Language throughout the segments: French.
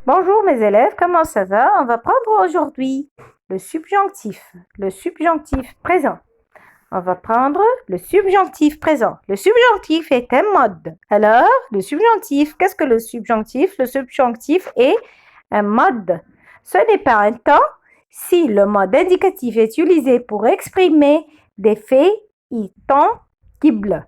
Bonjour mes élèves, comment ça va? On va prendre aujourd'hui le subjonctif présent. On va prendre le subjonctif présent. Le subjonctif est un mode. Alors, le subjonctif, qu'est-ce que le subjonctif? Le subjonctif est un mode. Ce n'est pas un temps si le mode indicatif est utilisé pour exprimer des faits tangibles.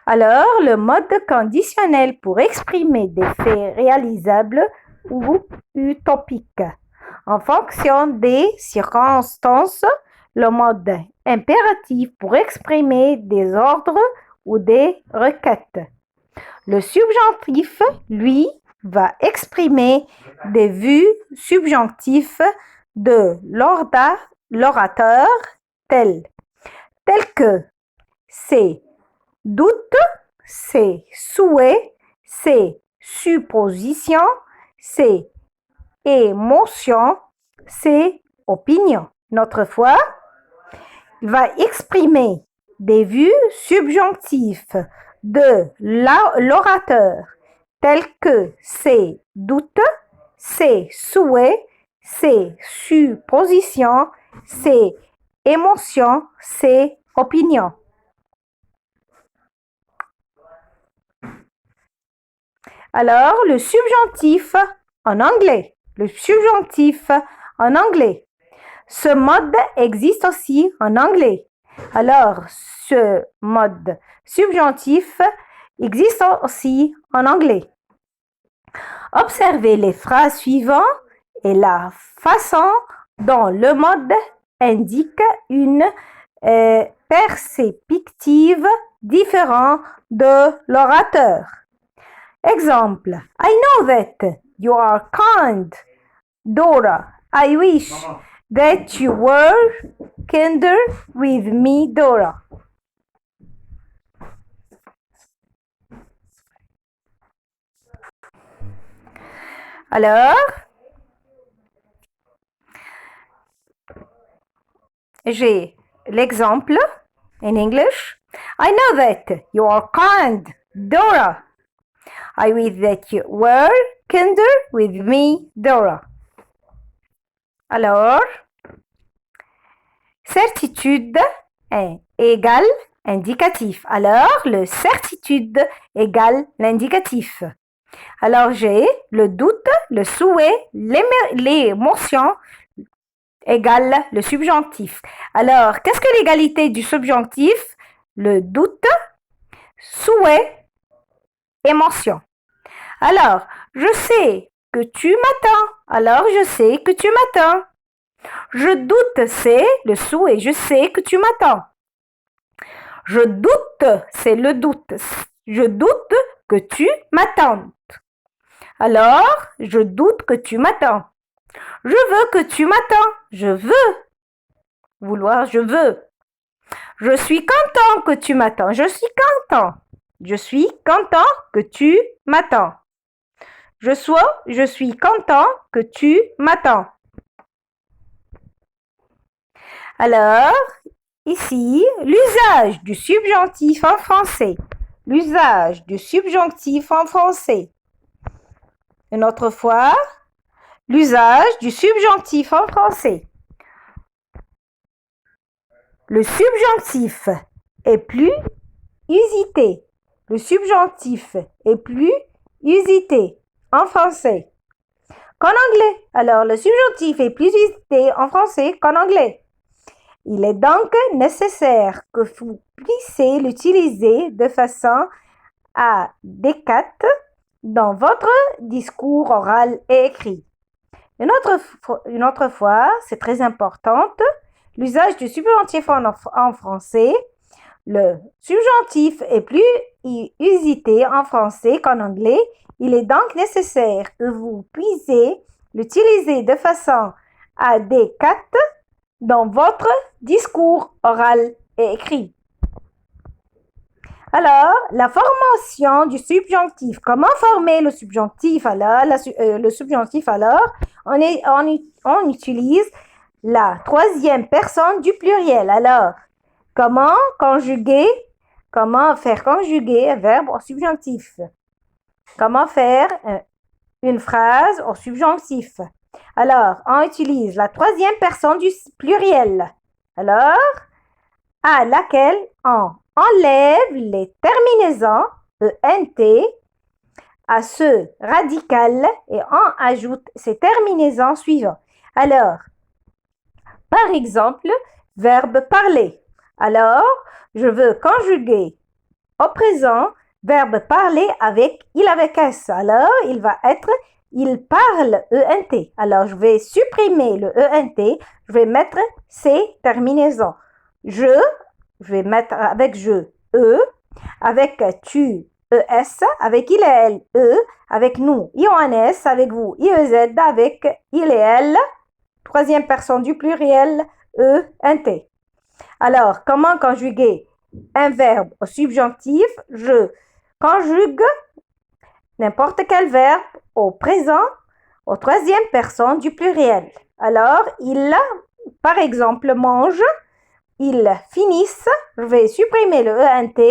Alors, le mode conditionnel pour exprimer des faits réalisables ou utopiques. En fonction des circonstances, le mode impératif pour exprimer des ordres ou des requêtes. Le subjonctif, lui, va exprimer des vues subjonctives de l'orateur telles que c'est doute, c'est souhait, c'est supposition, c'est émotion, c'est opinion. Notre fois, il va exprimer des vues subjonctives de l'orateur telles que c'est doute, c'est souhait, c'est supposition, c'est émotion, c'est opinion. Alors, le subjonctif en anglais. Le subjonctif en anglais. Ce mode existe aussi en anglais. Alors, ce mode subjonctif existe aussi en anglais. Observez les phrases suivantes et la façon dont le mode indique une perspective différente de l'orateur. Exemple, I know that you are kind, Dora. I wish that you were kinder with me, Dora. Alors, j'ai l'exemple in English. I know that you are kind, Dora. I wish that you were kinder with me, Dora. Alors, certitude égale indicatif. Alors, le certitude égale l'indicatif. Alors, j'ai le doute, le souhait, l'émotion égale le subjonctif. Alors, qu'est-ce que l'égalité du subjonctif? Le doute, souhait, émotion. Alors, je sais que tu m'attends. Alors, je sais que tu m'attends. Je doute, c'est le souhait. Je sais que tu m'attends. Je doute, c'est le doute. Je doute que tu m'attendes. Alors, je doute que tu m'attends. Je veux que tu m'attends. Je veux. Vouloir, je veux. Je suis content que tu m'attends. Je suis content. Je suis content que tu m'attends. Je suis content que tu m'attends. Alors, ici, l'usage du subjonctif en français. L'usage du subjonctif en français. Une autre fois, l'usage du subjonctif en français. Le subjonctif est plus usité. Le subjonctif est plus usité en français qu'en anglais. Alors, le subjonctif est plus usité en français qu'en anglais. Il est donc nécessaire que vous puissiez l'utiliser de façon adéquate dans votre discours oral et écrit. Une autre fois, c'est très important, l'usage du subjonctif en français. Le subjonctif est plus usité en français qu'en anglais. Il est donc nécessaire que vous puissiez l'utiliser de façon adéquate dans votre discours oral et écrit. Alors, la formation du subjonctif. Comment former le subjonctif alors? On utilise la troisième personne du pluriel. Alors, comment faire conjuguer un verbe au subjonctif? Comment faire une phrase au subjonctif. Alors, on utilise la troisième personne du pluriel. Alors, à laquelle on enlève les terminaisons ENT à ce radical et on ajoute ces terminaisons suivantes. Alors, par exemple, verbe parler. Alors, je veux conjuguer au présent verbe parler avec il avec S. Alors, il va être il parle ENT. Alors, je vais supprimer le ENT. Je vais mettre ces terminaisons. Je vais mettre avec je E, avec tu ES, avec il et elle E, avec nous IONS, avec vous IEZ, avec il et elle, troisième personne du pluriel ENT. Alors, comment conjuguer un verbe au subjonctif? Je conjugue n'importe quel verbe au présent, au troisième personne du pluriel. Alors, il, par exemple, mange, ils finissent, je vais supprimer le ENT,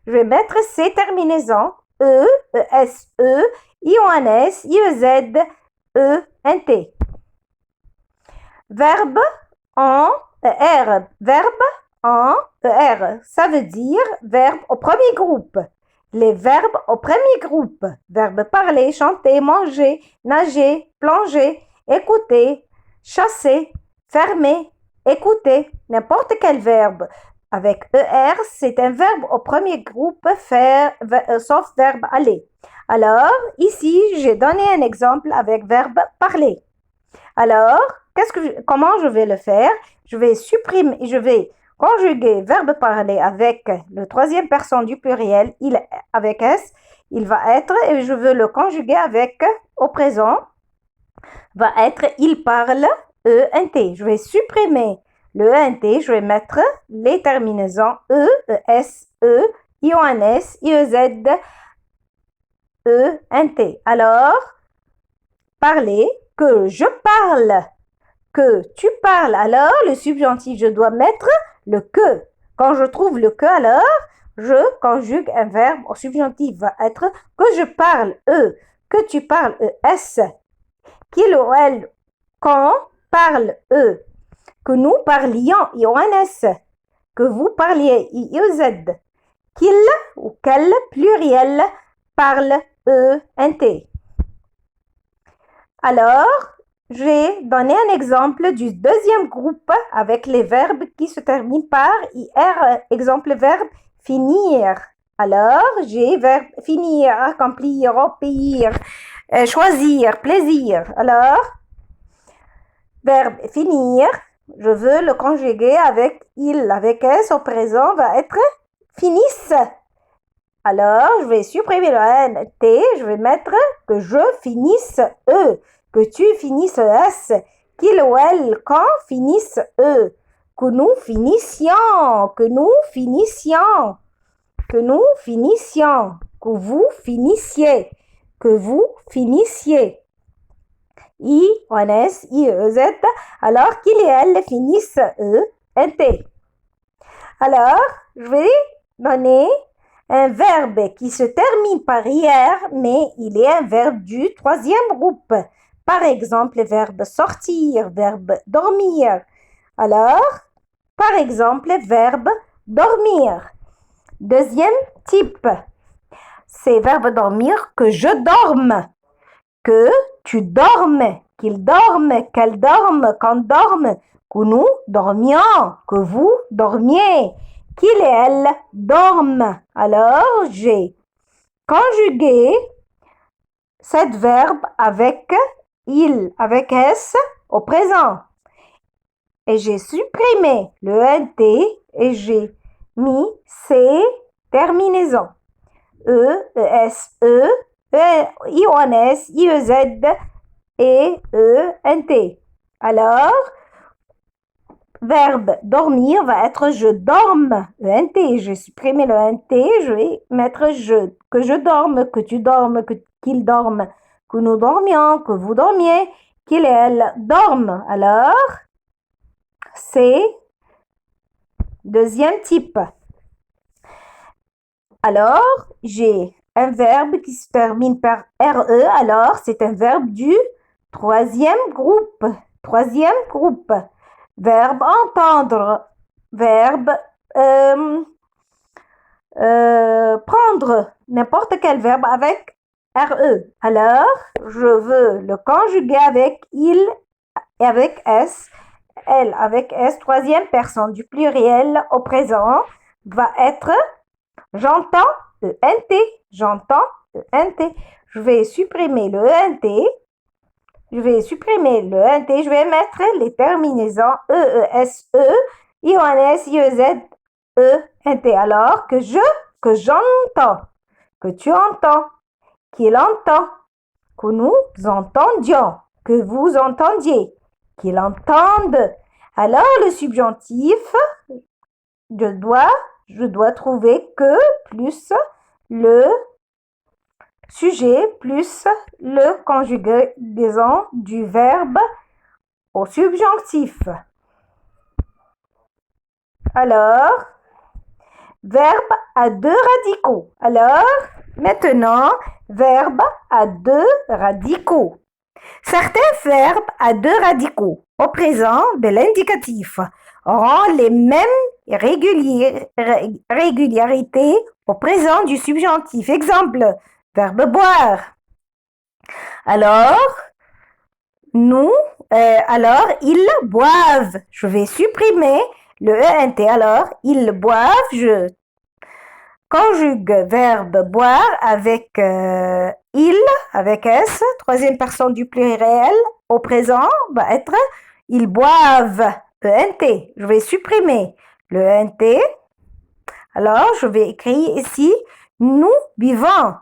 je vais mettre ces terminaisons E, ESE, IONS, IEZ, ENT. Verbe en ER, verbe en ER, ça veut dire verbe au premier groupe. Les verbes au premier groupe, verbe parler, chanter, manger, nager, plonger, écouter, chasser, fermer, écouter, n'importe quel verbe. Avec ER, c'est un verbe au premier groupe, faire, sauf verbe aller. Alors, ici, j'ai donné un exemple avec verbe parler. Alors, comment je vais le faire? Je vais supprimer, je vais conjuguer verbe parler avec le troisième personne du pluriel, il avec S, il va être, et je veux le conjuguer avec au présent, va être il parle, ENT. Je vais supprimer le ENT, je vais mettre les terminaisons E, ES, E, IONS, IEZ, ENT. Alors, parler, que je parle, que tu parles. Alors, le subjonctif, je dois mettre le que. Quand je trouve le que, alors, je conjugue un verbe au subjonctif. Va être que je parle, que tu parles, s. Qu'il ou elle, qu'on parle, que nous parlions, IONS. Que vous parliez, IEZ. Qu'il ou quel pluriel parle, ENT. Alors, j'ai donné un exemple du deuxième groupe avec les verbes qui se terminent par IR. Exemple verbe finir. Alors, j'ai verbe finir, accomplir, obéir, choisir, plaisir. Alors, verbe finir, je veux le conjuguer avec il, avec S au présent va être finisse. Alors, je vais supprimer le NT, je vais mettre que je finisse E, que tu finisses S, qu'il ou elle, quand finisse E, que nous finissions, que nous finissions, que nous finissions, que vous finissiez, que vous finissiez. I, on S, I, E, Z, alors qu'il et elle finissent E, NT. Alors, je vais donner un verbe qui se termine par IR, mais il est un verbe du troisième groupe. Par exemple, le verbe sortir, verbe dormir. Alors, par exemple, verbe dormir. Deuxième type, c'est verbe dormir, que je dorme, que tu dormes, qu'il dorme, qu'elle dorme, qu'on dorme, que nous dormions, que vous dormiez, qu'il et elle dorment. Alors, j'ai conjugué cet verbe avec il, avec S au présent. Et j'ai supprimé le NT et j'ai mis ces terminaisons. E, ESE, IONS, IEZ et ENT. Alors, verbe dormir va être je dorme, ENT. J'ai supprimé le NT, je vais mettre je. Que je dorme, que tu dormes, qu'il dorme, que nous dormions, que vous dormiez, qu'il et elle dorment. Alors, c'est deuxième type. Alors, j'ai un verbe qui se termine par RE, alors c'est un verbe du troisième groupe. Troisième groupe. Verbe entendre. Verbe prendre. N'importe quel verbe avec RE. Alors, je veux le conjuguer avec il et avec S. Elle avec S, troisième personne du pluriel au présent, va être j'entends ENT. J'entends ENT. Je vais supprimer le ENT. Je vais supprimer le ENT. Je vais mettre les terminaisons E, E, S, E, IONS, IEZ, ENT. Alors que j'entends, que tu entends, qu'il entend, que nous entendions, que vous entendiez, qu'il entende. Alors le subjonctif, je dois trouver que plus le sujet plus le conjugaison du verbe au subjonctif. Alors, verbe à deux radicaux. Alors, maintenant, verbe à deux radicaux. Certains verbes à deux radicaux au présent de l'indicatif auront les mêmes régularités au présent du subjonctif. Exemple, verbe boire. Alors, alors, ils boivent. Je vais supprimer le ENT. Alors, ils boivent. Je conjugue verbe boire avec il, avec S, troisième personne du pluriel, au présent, va être ils boivent, ENT. Je vais supprimer le ENT. Alors, je vais écrire ici, nous buvons,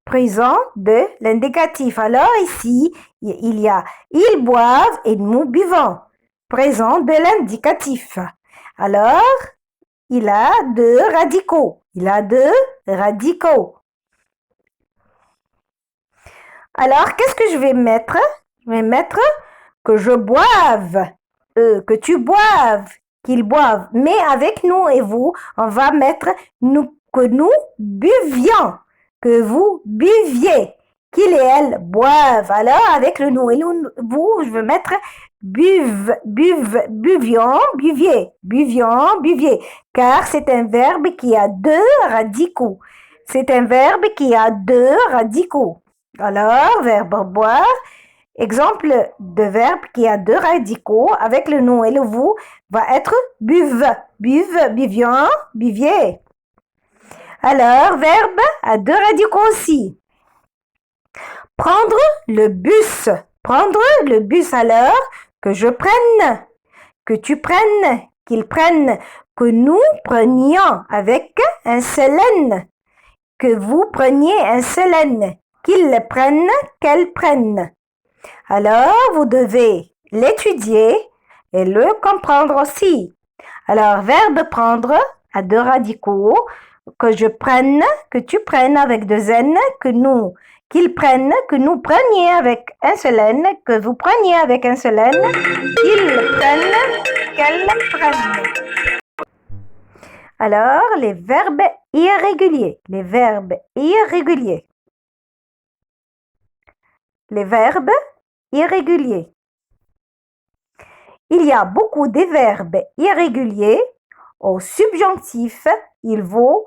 présent de l'indicatif. Alors, ici, il y a ils boivent et nous buvons, présent de l'indicatif. Alors, il a deux radicaux. Il a deux radicaux. Alors, qu'est-ce que je vais mettre? Je vais mettre que je boive, que tu boives, qu'ils boivent. Mais avec nous et vous, on va mettre que nous buvions, que vous buviez, qu'il et elle boivent. Alors, avec le nous et vous, je vais mettre buvions, buviez, buvions, buviez, car c'est un verbe qui a deux radicaux. C'est un verbe qui a deux radicaux. Alors, verbe boire, exemple de verbe qui a deux radicaux avec le nous et le vous va être buve, buve, buvions, buviez. Alors, verbe à deux radicaux aussi. Prendre le bus. Prendre le bus alors que je prenne, que tu prennes, qu'ils prennent, que nous prenions avec un seul N, que vous preniez un seul N, qu'ils le prennent, qu'elles prennent. Alors, vous devez l'étudier et le comprendre aussi. Alors, verbe prendre à deux radicaux, que je prenne, que tu prennes avec deux N, que nous, qu'ils prennent, que nous prenions avec un seul N, que vous preniez avec un seul N, qu'ils prennent, qu'elles prennent. Alors, les verbes irréguliers. Les verbes irréguliers. Les verbes irréguliers. Il y a beaucoup de verbes irréguliers au subjonctif. Il faut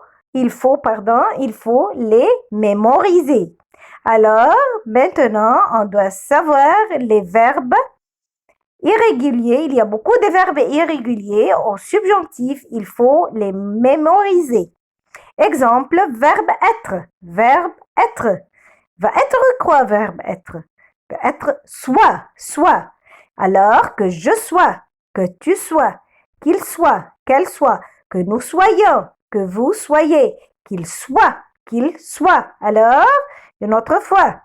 les mémoriser. Alors, maintenant, on doit savoir les verbes irréguliers. Il y a beaucoup de verbes irréguliers au subjonctif. Il faut les mémoriser. Exemple, verbe être. Verbe être. Va être quoi, verbe être? Va être soit, soit. Alors que je sois, que tu sois, qu'il soit, qu'elle soit, que nous soyons, que vous soyez, qu'il soit, qu'il soit. Alors, une autre fois.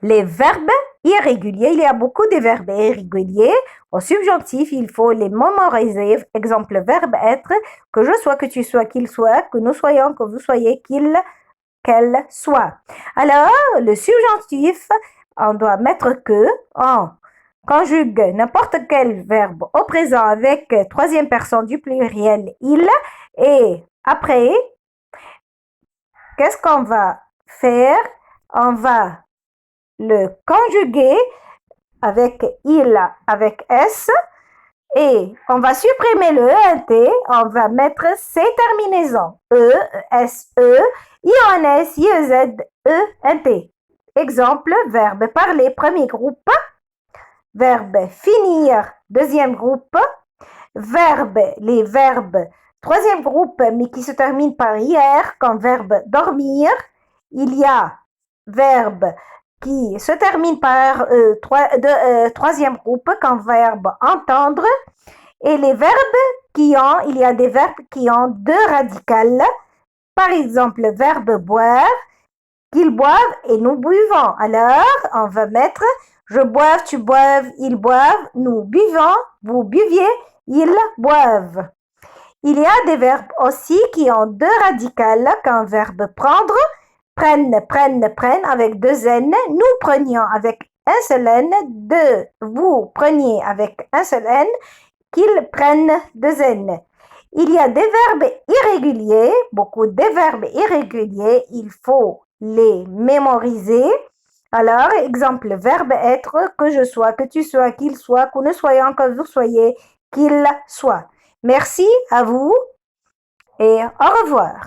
Les verbes irréguliers, il y a beaucoup de verbes irréguliers. Au subjonctif, il faut les mémoriser. Exemple, verbe être, que je sois, que tu sois, qu'il soit, que nous soyons, que vous soyez, qu'elle soit. Alors, le subjonctif, on doit mettre que, on conjugue n'importe quel verbe au présent avec troisième personne du pluriel il et après, qu'est-ce qu'on va faire? On va le conjuguer avec il, avec s, et on va supprimer le ENT, on va mettre ces terminaisons. E, SE, IONS, IEZ, ENT. Exemple, verbe parler, premier groupe. Verbe finir, deuxième groupe. Les verbes, troisième groupe, mais qui se termine par hier, comme verbe dormir. Il y a verbe qui se termine par troisième groupe, comme verbe entendre. Et les verbes il y a des verbes qui ont deux radicales. Par exemple, le verbe boire, qu'ils boivent et nous buvons. Alors, on va mettre je boive, tu boives, ils boivent, nous buvons, vous buviez, ils boivent. Il y a des verbes aussi qui ont deux radicales, comme verbe prendre, prennent, avec deux N, nous prenions avec un seul N, vous preniez avec un seul N, qu'ils prennent deux N. Il y a des verbes irréguliers, beaucoup de verbes irréguliers, il faut les mémoriser. Alors, exemple, verbe être, que je sois, que tu sois, qu'il soit, que nous soyons, que vous soyez, qu'il soit. Merci à vous et au revoir.